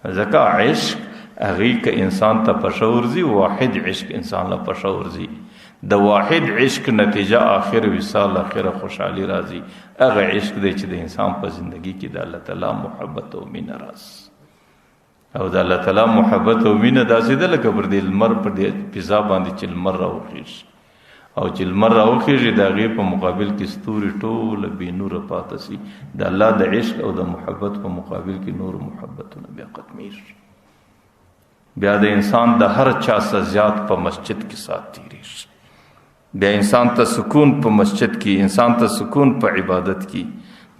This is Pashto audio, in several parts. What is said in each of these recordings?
ځکه عشق هغې که انسان ته پشه ورځي، واحد عشق انسان له پشه ورځي، د واحد عشق نتیجه آخر وصال، آخر خوشحالي راځي. هغه عشق دی چې د انسان په زندگی کې د الله تعالی محبت او مینه راځي. او د الله تعالی محبت او مینه داسې ده لکه پر دې لمر پر دې فضا باندې چې لمر راوخیږي، او چې لمر راوخیږي د هغې په مقابل کې ستوري ټوله بې نوره پاته سي. د الله د عشق او د محبت په مقابل کې نور محبتونه بیا ختمیږي. بیا د انسان د هر چا څه زیات په مسجد کې سات تېرېږي. بیا انسان ته سکون په مسجد کې، انسان ته سکون په عبادت کې.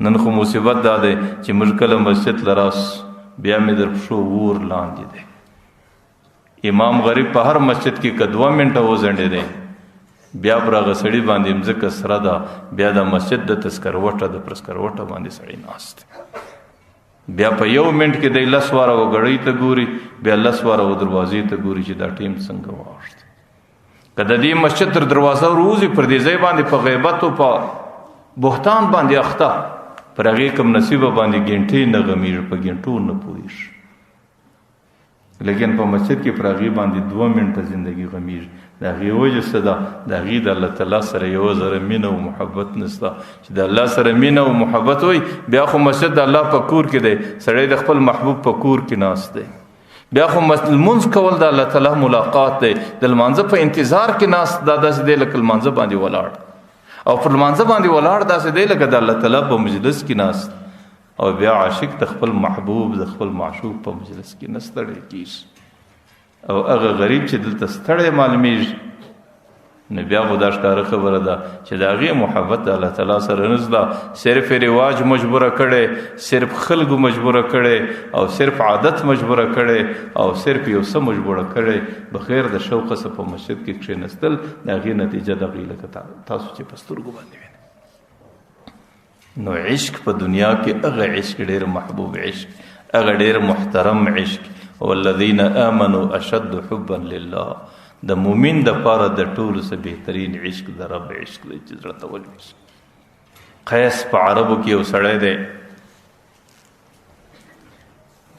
نن خو مصیبت دا دی چې موږ کله مسجد له راسو بیا مې در پښو اور لاندې دی. امام غریب په هر مسجد کې که 2 منټه وځنډېدی بیا پر هغه سړي باندې مځکه سره ده، بیا د مسجد د تذکروټه د پرسکروټه باندې سړی ناست دی. بیا په 1 منټ کې دی 10 واره وګړۍ ته ګوري، بیا 10 واره و دروازې ته ګوري چې دا ټیم څنګه واوښت. که د دې مسجد تر دروازه وروځي پر دې ځای باندې په غیبت او په بهتان باندې اخته، پر هغې کم نصیبه باندې ګنټې نه غمیږي، په ګنټو نه پوهېږي. لیکن په مسجد کې پر هغې باندې 2 منټه زندگی غمیږي. د هغې وجه څه ده؟ د هغې د الله تعالی سره یوه ذره مینه او محبت نشته. چې د الله سره مینه او محبت وي بیا خو مسجد د الله په کور کې دی، سړی د خپل محبوب په کور کې ناست دی. بیا خو لمونځ کول د الله تعالی ملاقات دی، د لمانځه په انتظار کې ناست دا داسې دی لکه لمانځه باندې ولاړ، او پر لمانځه باندې ولاړ داسې دی لکه د الله تعالی په مجلس کې ناست. او بیا عاشق د خپل محبوب د خپل معشوق په مجلس کې نه ستړی کېږي. او هغه غریب چې دلته ستړی معلومیږي نو بیا خو دا ښکاره خبره ده چې د هغې محبت د الله تعالی سره نشته. صرف رواج مجبوره کړی، صرف خلکو مجبوره کړی، او صرف عادت مجبوره کړی، او صرف یو څه مجبوره کړی بغیر د شوقه څه په مسجد کې کښېنستل. د هغې نتیجه دغې لکه تاسو چې په سترګو باندې وینئ. نو عشق په دنیا کې هغه عشق ډېر محبوب عشق، هغه ډېر محترم عشق. والذین آمنوا اشد حبا لله، د مؤمن د پاره د ټولو څه بهترین عشق د رب عشق دی چې زړه ته ولوېږي. قیس په عربو کې یو سړی دی،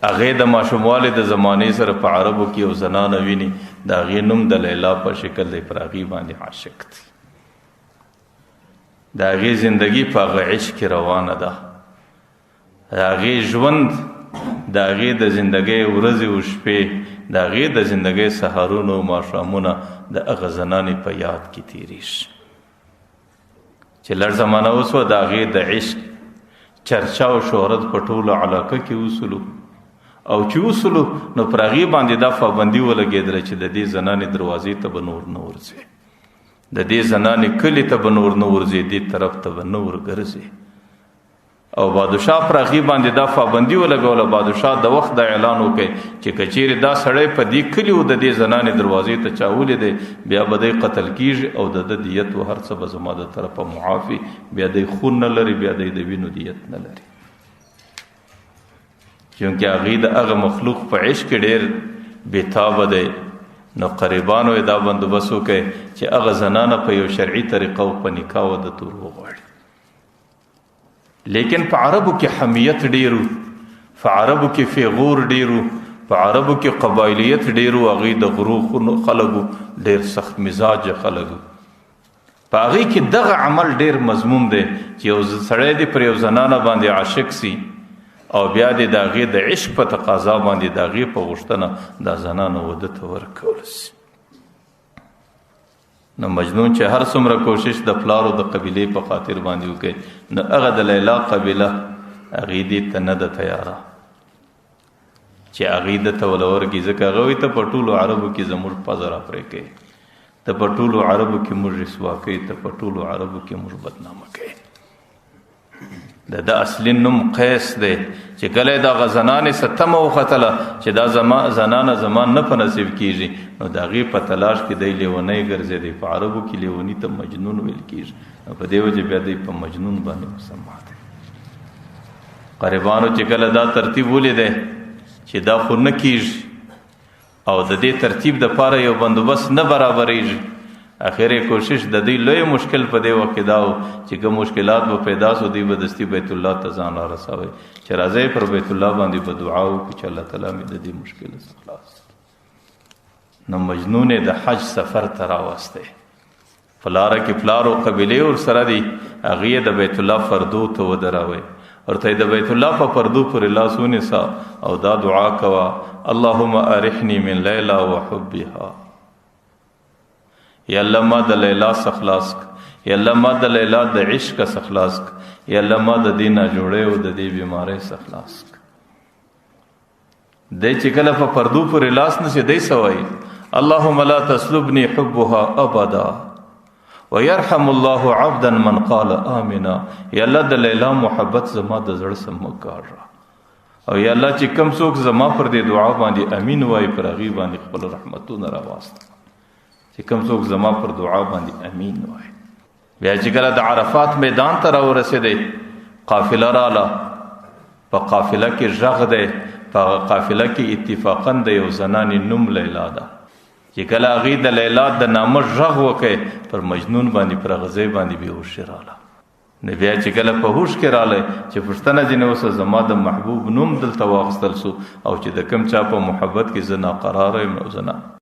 هغې د ماشوموالي د زمانې سره په عربو کې یو زنانه ویني، د هغې نوم د لیلا په شکل دی، پر هغې باندې عاشق دی. د هغې زندگی په هغه عشق کې روانه ده، د هغې ژوند، د هغې د زندګۍ ورځې او شپې، د هغې د زندګۍ سهارونه او ماښامونه د هغه زنانې په یاد کې تېرېږي. چې لږ زمانه وسوه د هغې د عشق چرچا او شهرت په ټوله علاقه کې وسلو، او چې وسلو نو پر هغې باندې دا پابندي ولګېدله چې د دې زنانې دروازې ته به نور نه ورځي، د دې زنانې کلي ته به نور نه ورځي، دې طرف ته به نه ورګرځي. او بادشاه پر هغې باندې دا پابندي ولګوله. بادشاه د وخت دا اعلان وکړي چې که چیرې دا سړی په دې کلي و د دې زنانې دروازې ته چا ولیدی بیا به دی قتل کیږي، او د ده دیت و هر څه به زما د طرفه معافي. بیا دی خون نه لري، بیا دی د وینو دیت نه لري. چونکې هغې د هغه مخلوق په عشق کې ډېر بېتابه دی. نو قریبانو یې دا بندوبست وکړی چې هغه زنانه په یو شرعي طریقه او په نکاح واده تور وغواړي. لیکن په عربو کې حمیت ډېرو، په عربو کې فیغور ډېرو، په عربو کې قبایلیت ډېرو، هغې د غرو خلکو ډېر سخت مزاجه خلکو. په هغې کې دغه عمل ډېر مضموم دی چې یو سړی دی پر یو زنانه باندې عاشق سي، او بیا دې د هغې د عشق په تقاضا باندې د هغې په غوښتنه دا زنانه واده ته ورکولی سي. نو مجنون چې هر څومره کوشش د پلارو د قبیلې په خاطر باندې وکړي، نو هغه د لیلا قبیله هغې دې ته نه ده تیاره چې هغې ده ته ولورکړي. ځکه هغه وایي ته په ټولو عربو کې زموږ پزه راپرې کوې، ته په ټولو عربو کې موږ رسوا کوې، ته په ټولو عربو کې موږ بدنامه کوې. د اصلي نوم قیس دی چې کله د هغه زنانې څه تمه وختله چې دا زنانه زما نه په نصیب کېږي، نو د هغې په تلاش کې دی لیونی ګرځېدی. په عربو کې لیوني ته مجنون ویل کېږي، نو په دې وجه بیا دی په مجنون باندې مسما دی. غریبانو چې کله دا ترتیب ولیدی چې دا خو نه کېږي او د دې ترتیب دپاره یو بندوبست نه برابریږي، اخر کوشش د دې لوی مشکل په دی وخت دا چې کوم مشکلات به پیدا سو دی به دستی بیت الله ته ځان رسوي چې راځي پر بیت الله باندې په دعا او چې الله تعالی مې د دې مشکل څخه خلاص. نو مجنون د حج سفر ته راوسته فلاره کې پلارو قبيله او سره دی هغه د بیت الله فردو ته ودراوي ورته د بیت الله په پردو پر لاسونه سا او دا دعا کوا اللهم ارحني من ليلى وحبها. یا الله ما د لیلا سخلاص یا الله ما د لیلا د عشق سخلاص یا الله ما د دینه جوړه او د دې بیماری سخلاص. د چې کله په پردو پر لاس نشي دی سوای اللهم لا تسلبني حبها ابدا ويرحم الله عبدا من قال امنا. یا الله د لیلا محبت زما د زړه سم وکړه او یا الله چې کم څوک زما پر دې دعا باندې امین وای پر غي باندې خپل رحمتونه راوست چې کم څوک زما پر دعا باندې امین وای. بیا چې کله د عرفات میدان ته راورسېدې قافله رااله په قافله کې ژغ دی په قافله کې اتفاقا د یو زنانې نوم لیلا ده چې کله هغې د لیلا د نامه ژغ وکړي پر مجنون باندې پر غزې باندې بېهوش رااله. نو بیا چې کله په هوش کې رالی چې پوښتنه ځینې اوسه زما د محبوب نوم دلته واخیستل سو او چې د کوم چا په محبت کې زه ناقراره یم نو زه نه